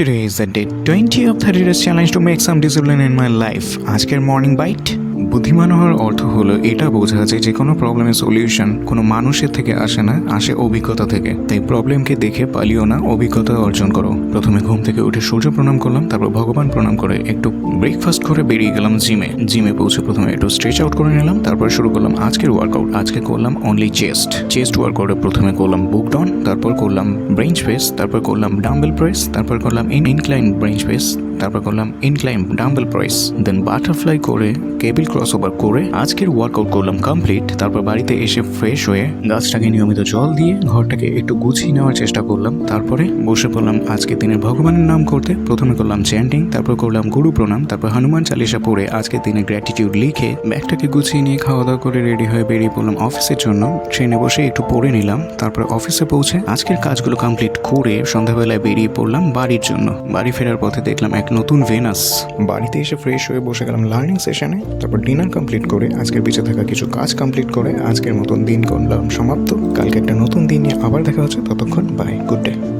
Today is the day 20 of 30 days challenge to make some discipline in my life. আজকের morning byte. বুদ্ধিমান হওয়ার অর্থ হলো এটা বোঝা যে কোনো প্রবলেমের সলিউশন কোনো মানুষের থেকে আসে না, আসে অভিজ্ঞতা থেকে। তাই প্রবলেমকে দেখে পালিও না, অভিজ্ঞতা অর্জন করো। প্রথমে ঘুম থেকে উঠে সূর্য প্রণাম করলাম, তারপর ভগবান প্রণাম করে একটু ব্রেকফাস্ট করে বেরিয়ে গেলাম জিমে পৌঁছে প্রথমে একটু স্ট্রেচ আউট করে নিলাম, তারপর শুরু করলাম আজকের ওয়ার্কআউট। আজকে করলাম অনলি চেস্ট ওয়ার্কআউটে প্রথমে করলাম বুক ডাউন, তারপর করলাম বেঞ্চ প্রেস, তারপর করলাম ডাম্বেল প্রেস, তারপর করলাম ইনক্লাইন বেঞ্চ প্রেস, তারপর করলাম ইনক্লাইন ডাম্বেল প্রেস, দেন বাটারফ্লাই করে কেবল ক্রস ওভার করে আজকের ওয়ার্কআউট করলাম কমপ্লিট। তারপর বাড়িতে এসে ফ্রেশ হয়ে গাছটাকে নিয়মিত জল দিয়ে ঘরটাকে একটু গুছিয়ে নেওয়ার চেষ্টা করলাম। তারপরে বসে পড়লাম আজকে দিনের ভগবানের নাম করতে। প্রথমে করলাম চ্যান্টিং, তারপর করলাম গুরু প্রণাম, তারপর হনুমান চালিসা পড়ে আজকে দিনের গ্র্যাটিটিউড লিখে ব্যাগটাকে গুছিয়ে নিয়ে খাওয়া দাওয়া করে রেডি হয়ে বেরিয়ে পড়লাম অফিসের জন্য। ট্রেনে বসে একটু পড়ে নিলাম, তারপর অফিসে পৌঁছে আজকের কাজগুলো কমপ্লিট করে সন্ধ্যাবেলায় বেরিয়ে পড়লাম বাড়ির জন্য। বাড়ি ফেরার পথে দেখলাম এক নতুন ভেনাস। বাড়িতে এসে ফ্রেশ হয়ে বসে গেলাম লার্নিং সেশনে, তারপর ডিনার কমপ্লিট করে আজকের বেঁচে থাকা কিছু কাজ কমপ্লিট করে আজকের মতন দিন করলাম সমাপ্ত। কালকে একটা নতুন দিন নিয়ে আবার দেখা হচ্ছে, ততক্ষণ বাই, গুড ডে।